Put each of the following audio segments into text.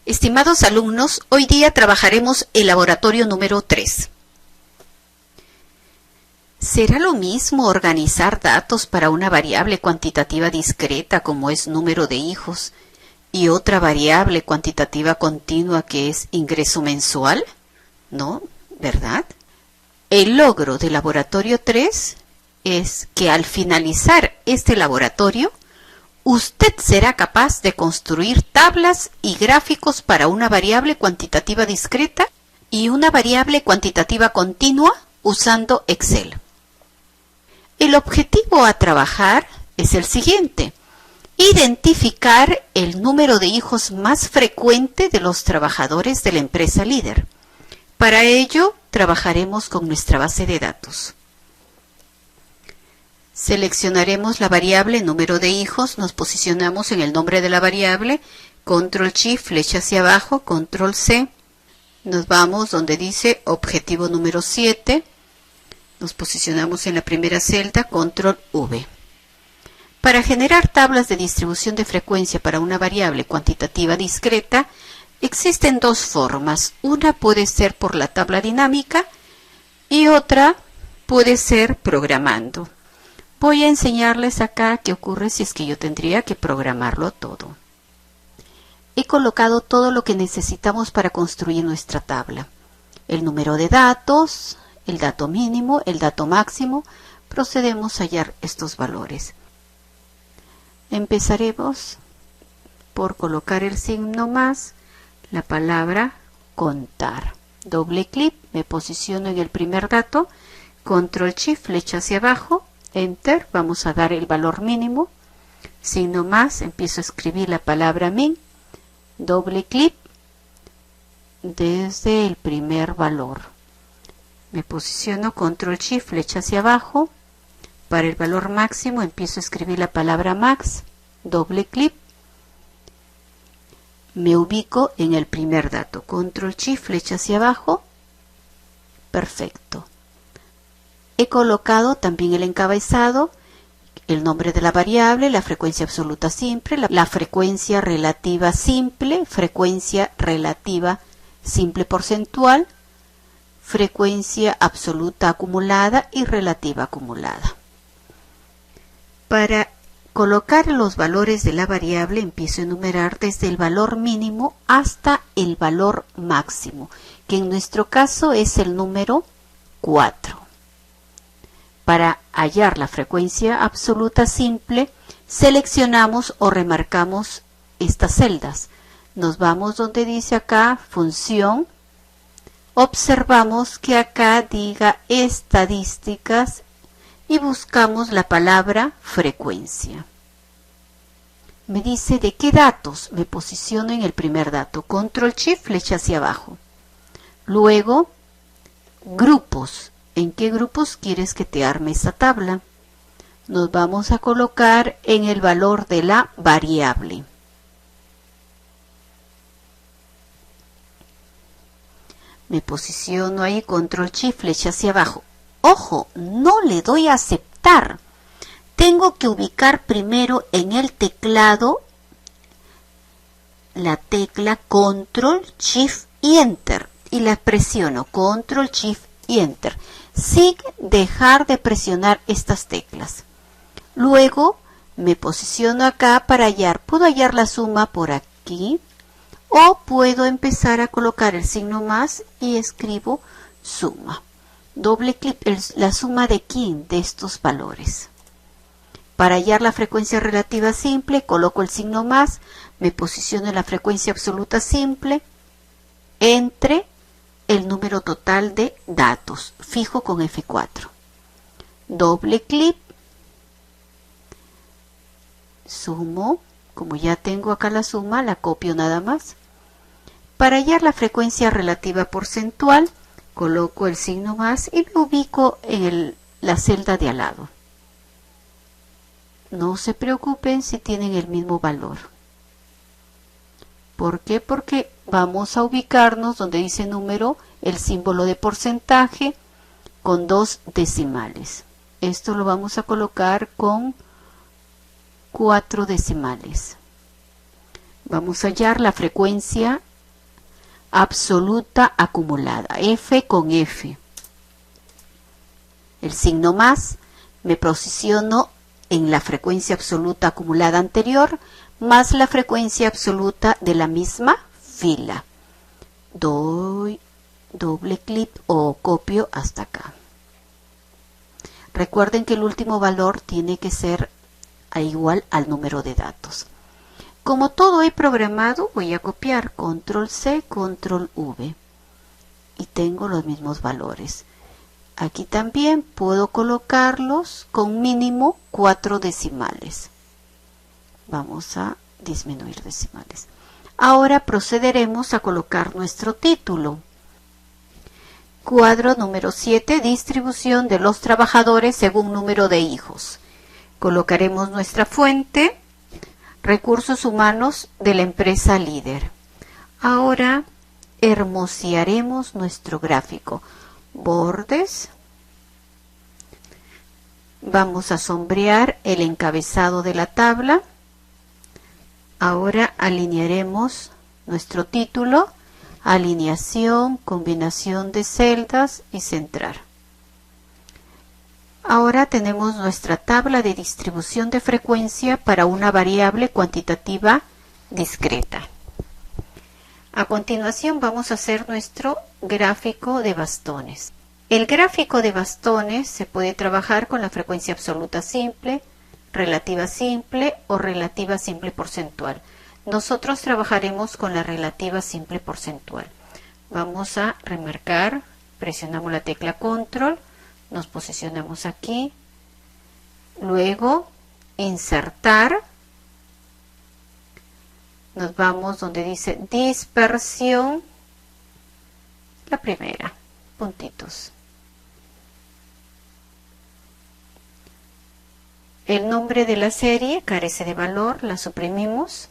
Estimados alumnos, hoy día trabajaremos el laboratorio número 3. ¿Será lo mismo organizar datos para una variable cuantitativa discreta como es número de hijos y otra variable cuantitativa continua que es ingreso mensual? ¿No? ¿Verdad? El logro del laboratorio 3 es que al finalizar este laboratorio, usted será capaz de construir tablas y gráficos para una variable cuantitativa discreta y una variable cuantitativa continua usando Excel. El objetivo a trabajar es el siguiente: identificar el número de hijos más frecuente de los trabajadores de la empresa líder. Para ello, trabajaremos con nuestra base de datos. Seleccionaremos la variable número de hijos, nos posicionamos en el nombre de la variable, control shift, flecha hacia abajo, control C, nos vamos donde dice objetivo número 7, nos posicionamos en la primera celda, control V. Para generar tablas de distribución de frecuencia para una variable cuantitativa discreta, existen dos formas. Una puede ser por la tabla dinámica y otra puede ser programando. Voy a enseñarles acá qué ocurre si es que yo tendría que programarlo todo. He colocado todo lo que necesitamos para construir nuestra tabla. El número de datos, el dato mínimo, el dato máximo. Procedemos a hallar estos valores. Empezaremos por colocar el signo más, la palabra contar. Doble clic, me posiciono en el primer dato, control shift, flecha hacia abajo, enter, vamos a dar el valor mínimo, signo más, empiezo a escribir la palabra min, doble clic desde el primer valor. Me posiciono control shift, flecha hacia abajo, para el valor máximo empiezo a escribir la palabra max, doble clic, me ubico en el primer dato, control shift, flecha hacia abajo, perfecto. He colocado también el encabezado, el nombre de la variable, la frecuencia absoluta simple, la frecuencia relativa simple porcentual, frecuencia absoluta acumulada y relativa acumulada. Para colocar los valores de la variable empiezo a enumerar desde el valor mínimo hasta el valor máximo, que en nuestro caso es el número 4. Para hallar la frecuencia absoluta simple, seleccionamos o remarcamos estas celdas. Nos vamos donde dice acá función. Observamos que acá diga estadísticas y buscamos la palabra frecuencia. Me dice de qué datos. Me posiciono en el primer dato. Control shift, flecha hacia abajo. Luego, grupos. ¿En qué grupos quieres que te arme esta tabla? Nos vamos a colocar en el valor de la variable. Me posiciono ahí, control shift, flecha hacia abajo. Ojo, no le doy a aceptar. Tengo que ubicar primero en el teclado la tecla control shift y enter. Y la presiono control shift y enter. Sin dejar de presionar estas teclas. Luego me posiciono acá para hallar. Puedo hallar la suma por aquí o puedo empezar a colocar el signo más y escribo suma. Doble clic, la suma de quién de estos valores. Para hallar la frecuencia relativa simple coloco el signo más, me posiciono en la frecuencia absoluta simple, entre el número total de datos, fijo con F4. Doble clic, sumo, como ya tengo acá la suma, la copio nada más. Para hallar la frecuencia relativa porcentual, coloco el signo más y me ubico en la celda de al lado. No se preocupen si tienen el mismo valor. ¿Por qué? Porque vamos a ubicarnos donde dice número, el símbolo de porcentaje con 2 decimales. Esto lo vamos a colocar con 4 decimales. Vamos a hallar la frecuencia absoluta acumulada, F con F. El signo más, me posiciono en la frecuencia absoluta acumulada anterior más la frecuencia absoluta de la misma fila. Doy doble clic o copio hasta acá. Recuerden que el último valor tiene que ser igual al número de datos. Como todo he programado, voy a copiar control C, control V y tengo los mismos valores. Aquí también puedo colocarlos con mínimo 4 decimales. Vamos a disminuir decimales. Ahora procederemos a colocar nuestro título. Cuadro número 7, distribución de los trabajadores según número de hijos. Colocaremos nuestra fuente, recursos humanos de la empresa líder. Ahora hermosearemos nuestro gráfico. Bordes. Vamos a sombrear el encabezado de la tabla. Ahora alinearemos nuestro título, alineación, combinación de celdas y centrar. Ahora tenemos nuestra tabla de distribución de frecuencia para una variable cuantitativa discreta. A continuación vamos a hacer nuestro gráfico de bastones. El gráfico de bastones se puede trabajar con la frecuencia absoluta simple, relativa simple o relativa simple porcentual. Nosotros trabajaremos con la relativa simple porcentual. Vamos a remarcar, presionamos la tecla control, nos posicionamos aquí, luego insertar, nos vamos donde dice dispersión, la primera, puntitos. El nombre de la serie carece de valor, la suprimimos.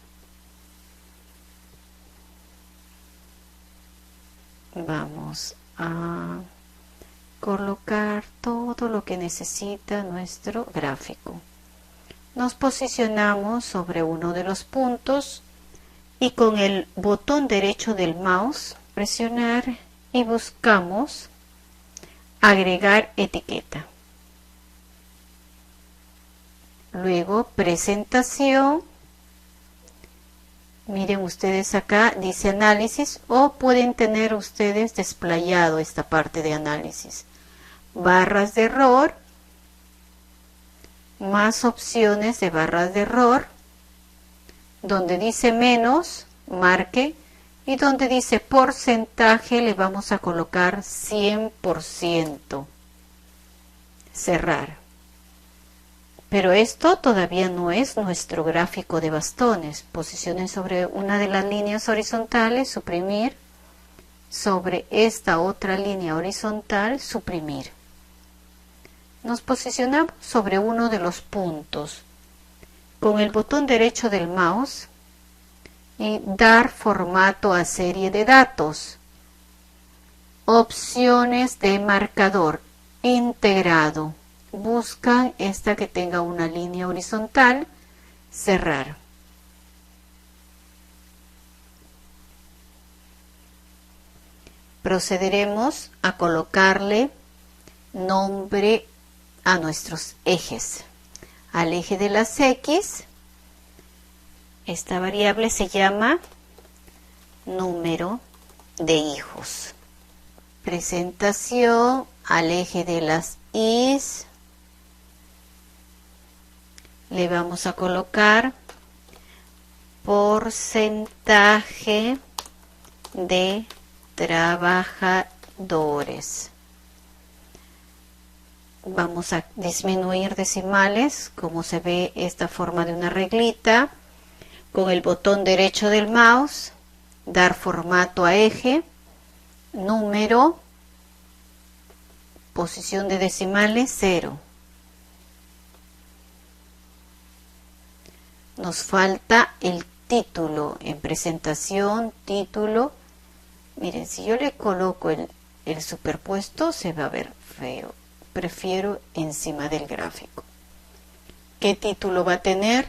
Vamos a colocar todo lo que necesita nuestro gráfico. Nos posicionamos sobre uno de los puntos y con el botón derecho del mouse presionar y buscamos agregar etiqueta. Luego presentación, miren ustedes acá dice análisis o pueden tener ustedes desplayado esta parte de análisis. Barras de error, más opciones de barras de error, donde dice menos, marque, y donde dice porcentaje le vamos a colocar 100%. Cerrar. Pero esto todavía no es nuestro gráfico de bastones. Posicionen sobre una de las líneas horizontales, suprimir. Sobre esta otra línea horizontal, suprimir. Nos posicionamos sobre uno de los puntos. Con el botón derecho del mouse y dar formato a serie de datos. Opciones de marcador integrado. Buscan esta que tenga una línea horizontal, cerrar. Procederemos a colocarle nombre a nuestros ejes. Al eje de las X, esta variable se llama número de hijos. Presentación al eje de las Y, le vamos a colocar porcentaje de trabajadores. Vamos a disminuir decimales, como se ve esta forma de una reglita. Con el botón derecho del mouse, dar formato a eje, número, posición de decimales 0. Nos falta el título en presentación, título. Miren, si yo le coloco el superpuesto se va a ver feo. Prefiero encima del gráfico. ¿Qué título va a tener?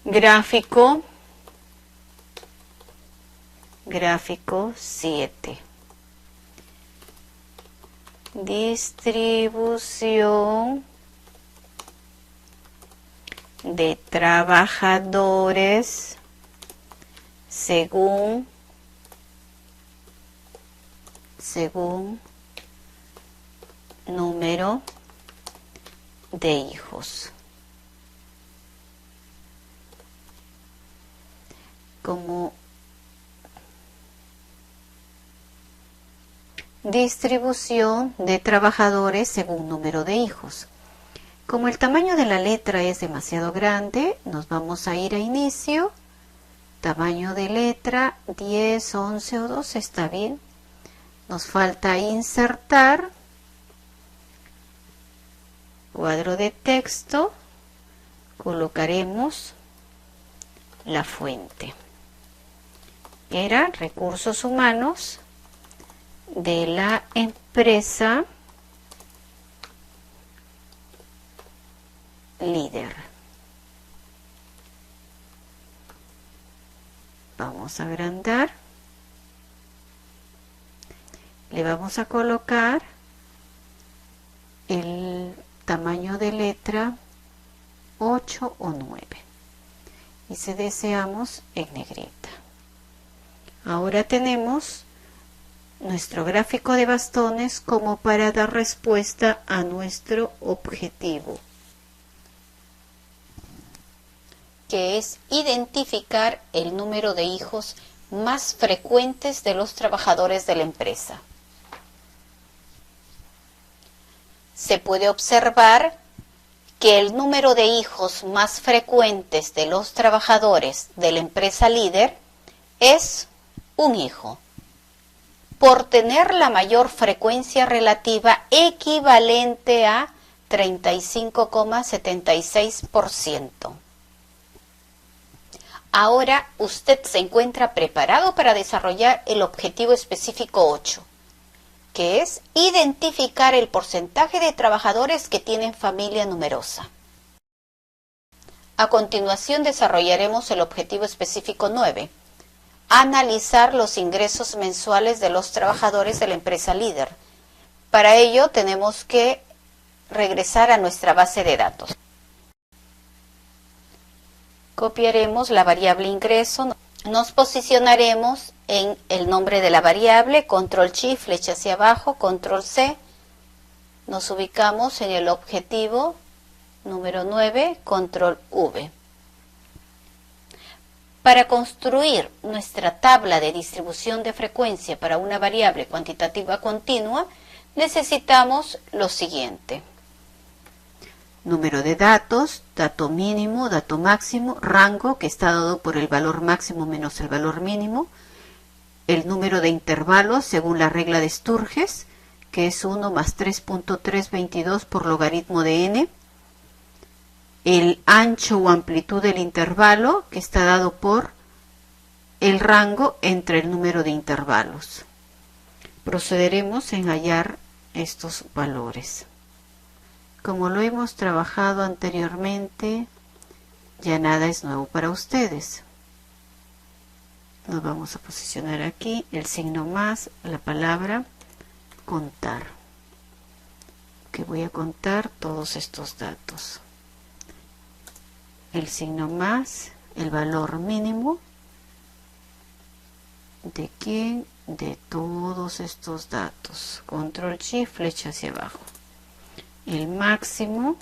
Gráfico Gráfico 7. Distribución de trabajadores según número de hijos. Como distribución de trabajadores según número de hijos. Como el tamaño de la letra es demasiado grande, nos vamos a ir a inicio. Tamaño de letra 10, 11 o 12 está bien. Nos falta insertar. Cuadro de texto. Colocaremos la fuente. Era recursos humanos de la empresa líder. Vamos a agrandar. Le vamos a colocar el tamaño de letra 8 o 9. Y si deseamos en negrita. Ahora tenemos nuestro gráfico de bastones como para dar respuesta a nuestro objetivo, que es identificar el número de hijos más frecuentes de los trabajadores de la empresa. Se puede observar que el número de hijos más frecuentes de los trabajadores de la empresa líder es un hijo, por tener la mayor frecuencia relativa equivalente a 35,76%. Ahora usted se encuentra preparado para desarrollar el objetivo específico 8, que es identificar el porcentaje de trabajadores que tienen familia numerosa. A continuación desarrollaremos el objetivo específico 9, analizar los ingresos mensuales de los trabajadores de la empresa líder. Para ello tenemos que regresar a nuestra base de datos. Copiaremos la variable ingreso, nos posicionaremos en el nombre de la variable, control shift, flecha hacia abajo, control C, nos ubicamos en el objetivo número 9, control V. Para construir nuestra tabla de distribución de frecuencia para una variable cuantitativa continua, necesitamos lo siguiente. Número de datos, dato mínimo, dato máximo, rango que está dado por el valor máximo menos el valor mínimo, el número de intervalos según la regla de Sturges, que es 1 más 3.322 por logaritmo de n, el ancho o amplitud del intervalo que está dado por el rango entre el número de intervalos. Procederemos en hallar estos valores. Como lo hemos trabajado anteriormente, ya nada es nuevo para ustedes. Nos vamos a posicionar aquí, el signo más, la palabra contar, que voy a contar todos estos datos. El signo más, el valor mínimo, ¿de quién? De todos estos datos. Control Shift, flecha hacia abajo. El máximo,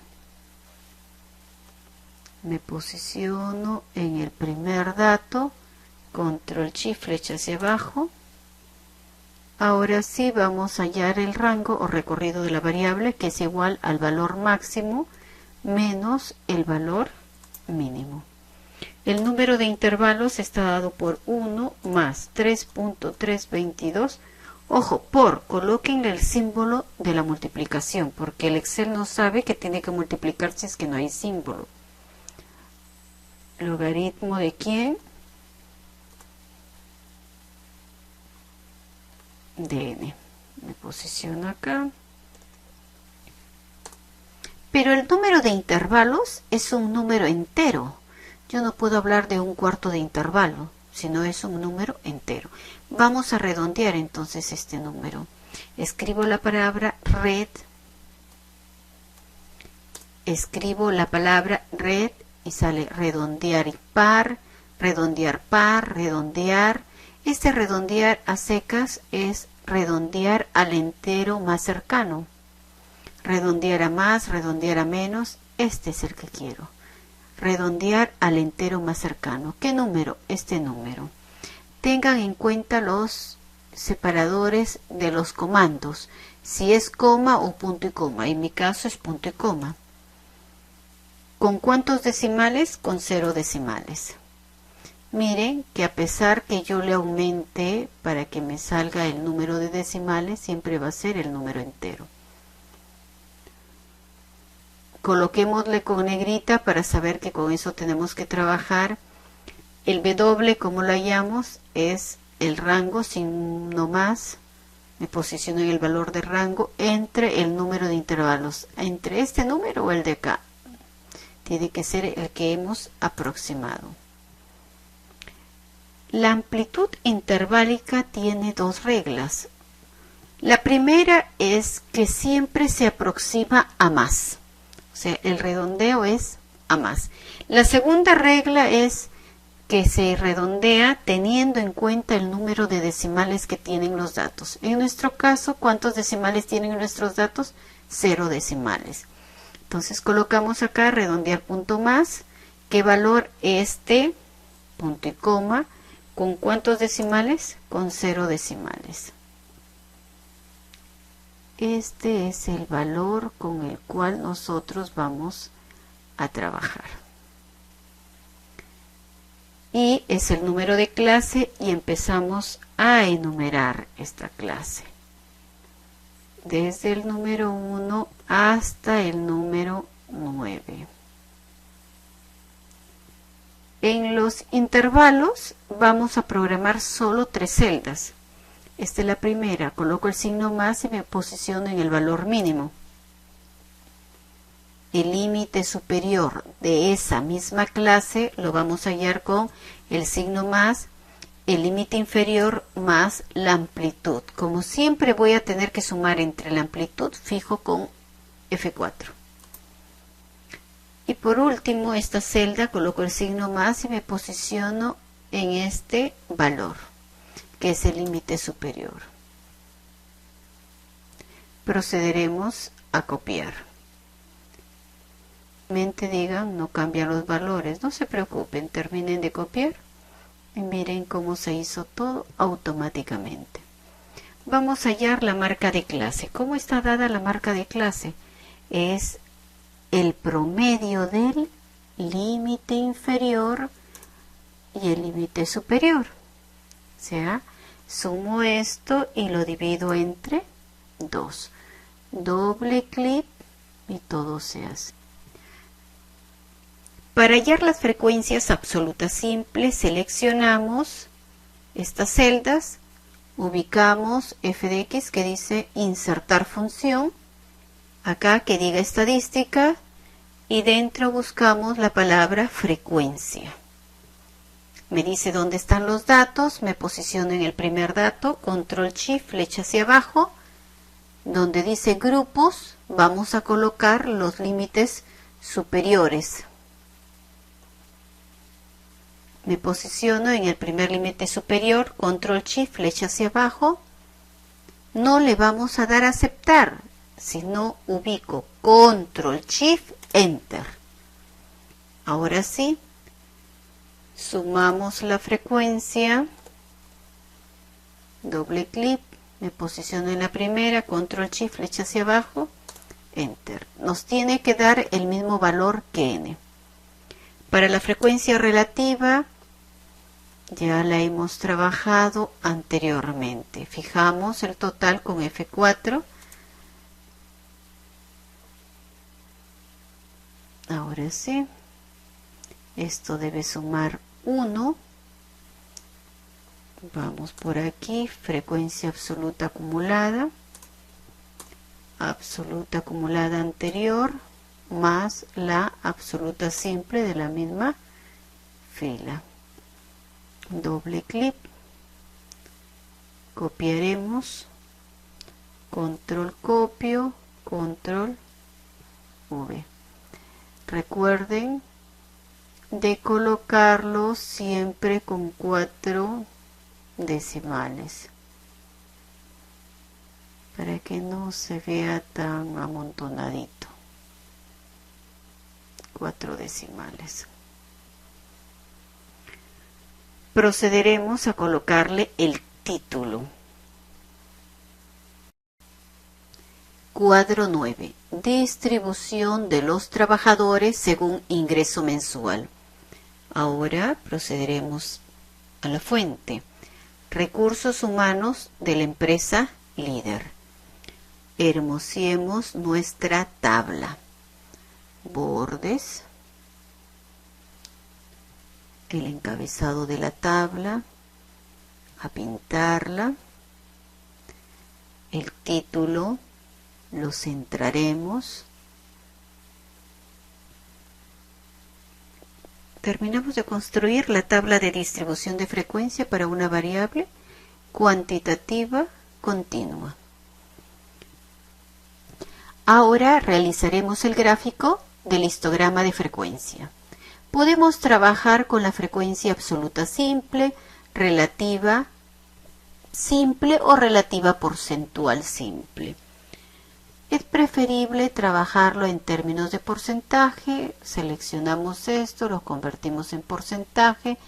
me posiciono en el primer dato, control shift, flecha hacia abajo. Ahora sí vamos a hallar el rango o recorrido de la variable, que es igual al valor máximo menos el valor mínimo. El número de intervalos está dado por 1 más 3.322. Ojo, colóquenle el símbolo de la multiplicación, porque el Excel no sabe que tiene que multiplicar si es que no hay símbolo. ¿Logaritmo de quién? De n. Me posiciono acá. Pero el número de intervalos es un número entero. Yo no puedo hablar de un cuarto de intervalo. sino es un número entero. Vamos a redondear entonces este número. Escribo la palabra red, y sale redondear par, redondear. Este redondear a secas es redondear al entero más cercano. Redondear a más, redondear a menos, este es el que quiero. Redondear al entero más cercano. ¿Qué número? Este número. Tengan en cuenta los separadores de los comandos, si es coma o punto y coma. En mi caso es punto y coma. ¿Con cuántos decimales? Con 0 decimales. Miren que a pesar que yo le aumente para que me salga el número de decimales, siempre va a ser el número entero. Coloquémosle con negrita para saber que con eso tenemos que trabajar. El W, como lo hallamos, es el rango sin no más. Me posiciono en el valor de rango entre el número de intervalos. Entre este número o el de acá. Tiene que ser el que hemos aproximado. La amplitud interválica tiene dos reglas. La primera es que siempre se aproxima a más. O sea, el redondeo es a más. La segunda regla es que se redondea teniendo en cuenta el número de decimales que tienen los datos. En nuestro caso, ¿cuántos decimales tienen nuestros datos? 0 decimales. Entonces colocamos acá redondear punto más. ¿Qué valor? Este, punto y coma. ¿Con cuántos decimales? Con 0 decimales. Este es el valor con el cual nosotros vamos a trabajar. Y es el número de clase y empezamos a enumerar esta clase. Desde el número 1 hasta el número 9. En los intervalos vamos a programar solo 3 celdas. Esta es la primera. Coloco el signo más y me posiciono en el valor mínimo. El límite superior de esa misma clase lo vamos a hallar con el signo más, el límite inferior más la amplitud. Como siempre voy a tener que sumar entre la amplitud, fijo con F4. Y por último, esta celda coloco el signo más y me posiciono en este valor, que es el límite superior. Procederemos a copiar. Digan, no cambian los valores, no se preocupen, terminen de copiar y miren cómo se hizo todo automáticamente. Vamos a hallar la marca de clase. ¿Cómo está dada la marca de clase? Es el promedio del límite inferior y el límite superior. O sea, sumo esto y lo divido entre 2. Doble clic y todo se hace. Para hallar las frecuencias absolutas simples, seleccionamos estas celdas, ubicamos f de x que dice insertar función, acá que diga estadística, y dentro buscamos la palabra frecuencia. Me dice dónde están los datos, me posiciono en el primer dato, control shift, flecha hacia abajo, donde dice grupos, vamos a colocar los límites superiores. Me posiciono en el primer límite superior, control shift, flecha hacia abajo. No le vamos a dar a aceptar, sino ubico control shift, enter. Ahora sí, sumamos la frecuencia, doble clic, me posiciono en la primera, control shift, flecha hacia abajo, enter. Nos tiene que dar el mismo valor que n. Para la frecuencia relativa, ya la hemos trabajado anteriormente. Fijamos el total con F4. Ahora sí, esto debe sumar 1. Vamos por aquí, frecuencia absoluta acumulada anterior, más la absoluta simple de la misma fila. doble clic, copiaremos, control copio, control V. Recuerden de colocarlo siempre con 4 decimales para que no se vea tan amontonadito. 4 decimales. Procederemos a colocarle el título. Cuadro 9. Distribución de los trabajadores según ingreso mensual. Ahora procederemos a la fuente. Recursos humanos de la empresa líder. Hermosiemos nuestra tabla. Bordes. El encabezado de la tabla. A pintarla. El título lo centraremos. Terminamos de construir la tabla de distribución de frecuencia para una variable cuantitativa continua. Ahora realizaremos el gráfico del histograma de frecuencia. Podemos trabajar con la frecuencia absoluta simple, relativa simple o relativa porcentual simple. Es preferible trabajarlo en términos de porcentaje. Seleccionamos esto, lo convertimos en porcentaje,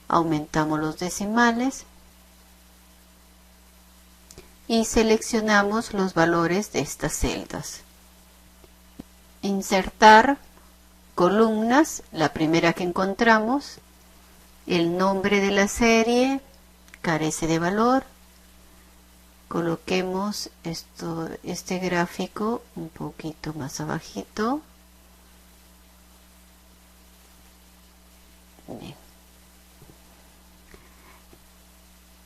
aumentamos los decimales y seleccionamos los valores de estas celdas. Insertar columnas, la primera que encontramos, el nombre de la serie carece de valor. Coloquemos este gráfico un poquito más abajito. Bien.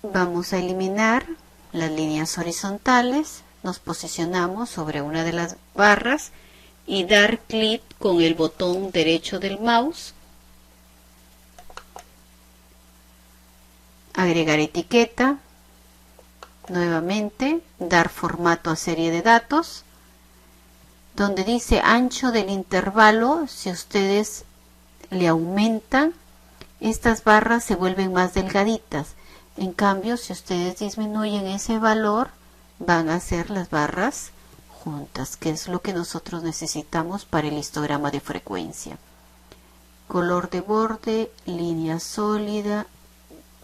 Vamos a eliminar las líneas horizontales. Nos posicionamos sobre una de las barras y dar clic con el botón derecho del mouse. Agregar etiqueta. Nuevamente, dar formato a serie de datos, donde dice ancho del intervalo. Si ustedes le aumentan, estas barras se vuelven más delgaditas. En cambio, si ustedes disminuyen ese valor, van a ser las barras juntas, que es lo que nosotros necesitamos para el histograma de frecuencia. Color de borde, línea sólida,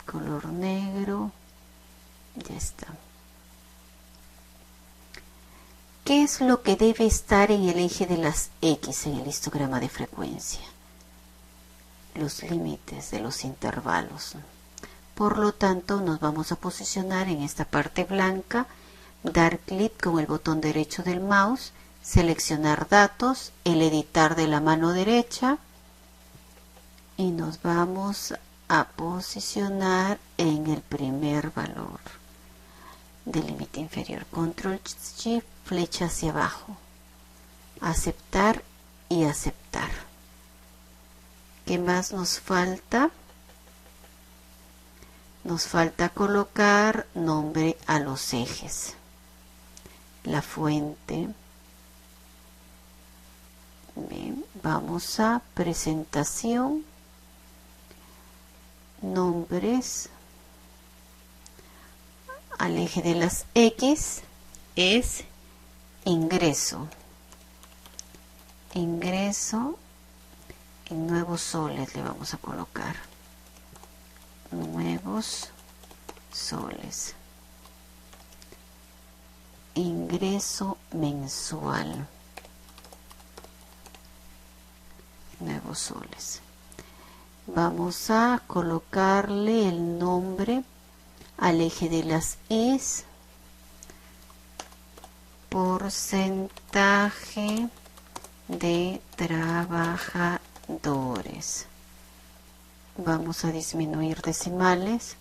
color negro. Ya está. ¿Qué es lo que debe estar en el eje de las X en el histograma de frecuencia? Los límites de los intervalos. Por lo tanto, nos vamos a posicionar en esta parte blanca, dar clic con el botón derecho del mouse, seleccionar datos, el editar de la mano derecha y nos vamos a posicionar en el primer valor del límite inferior. Control Shift, flecha hacia abajo, aceptar y aceptar. ¿Qué más nos falta? Nos falta colocar nombre a los ejes. La fuente. Bien, vamos a presentación, nombres. Al eje de las X es ingreso. Ingreso en nuevos soles le vamos a colocar. Nuevos soles. Ingreso mensual. Nuevos soles. Vamos a colocarle el nombre al eje de las Is, porcentaje de trabajadores. Vamos a disminuir decimales,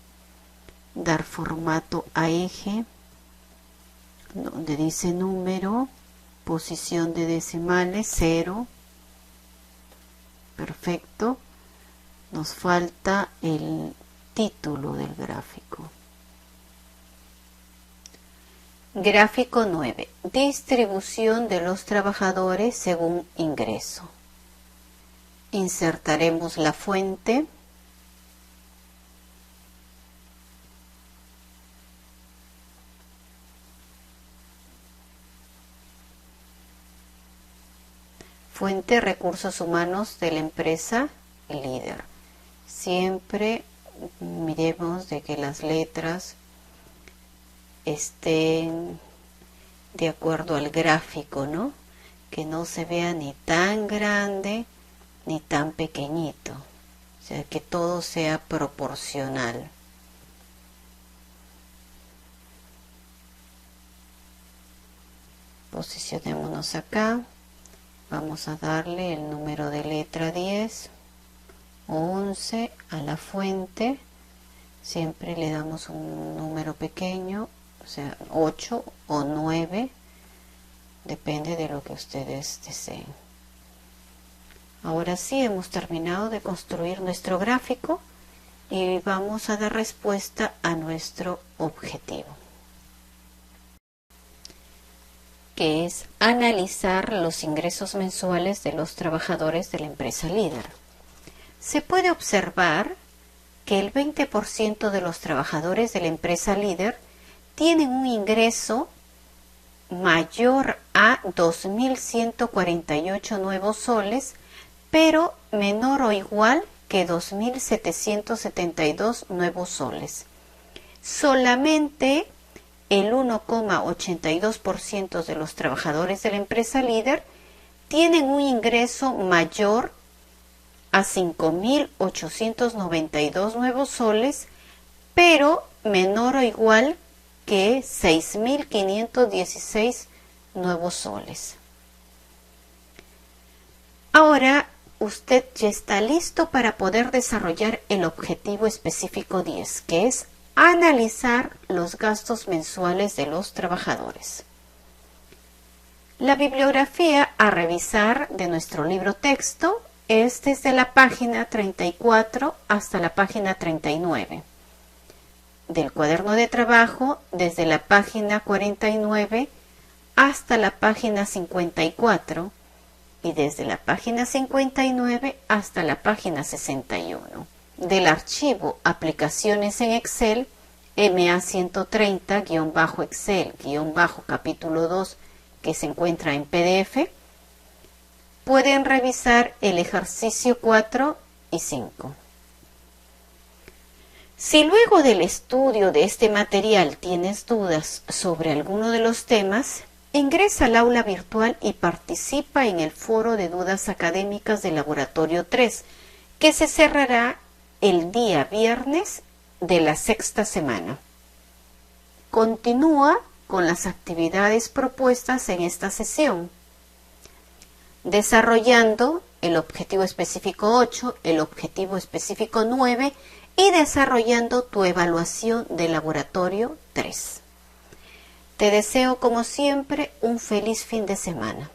dar formato a eje, donde dice número, posición de decimales 0. Perfecto. Nos falta el título del gráfico. Gráfico 9. Distribución de los trabajadores según ingreso. Insertaremos la fuente. Fuente recursos humanos de la empresa líder. Siempre miremos de que las letras estén de acuerdo al gráfico, ¿no? Que no se vea ni tan grande ni tan pequeñito. O sea, que todo sea proporcional. Posicionémonos acá. Vamos a darle el número de letra 10 o 11 a la fuente. Siempre le damos un número pequeño, o sea, 8 o 9, depende de lo que ustedes deseen. Ahora sí, hemos terminado de construir nuestro gráfico y vamos a dar respuesta a nuestro objetivo, que es analizar los ingresos mensuales de los trabajadores de la empresa líder. Se puede observar que el 20% de los trabajadores de la empresa líder tienen un ingreso mayor a 2.148 nuevos soles, pero menor o igual que 2.772 nuevos soles. Solamente el 1,82% de los trabajadores de la empresa líder tienen un ingreso mayor a 5.892 nuevos soles, pero menor o igual que 6.516 nuevos soles. Ahora usted ya está listo para poder desarrollar el objetivo específico 10, que es analizar los gastos mensuales de los trabajadores. La bibliografía a revisar de nuestro libro texto es desde la página 34 hasta la página 39. Del cuaderno de trabajo, desde la página 49 hasta la página 54 y desde la página 59 hasta la página 61. Del archivo Aplicaciones en Excel, MA130-Excel-capítulo 2, que se encuentra en PDF, pueden revisar el ejercicio 4 y 5. Si luego del estudio de este material tienes dudas sobre alguno de los temas, ingresa al aula virtual y participa en el foro de dudas académicas del Laboratorio 3, que se cerrará el día viernes de la sexta semana. Continúa con las actividades propuestas en esta sesión, desarrollando el objetivo específico 8, el objetivo específico 9 y desarrollando tu evaluación de laboratorio 3. Te deseo, como siempre, un feliz fin de semana.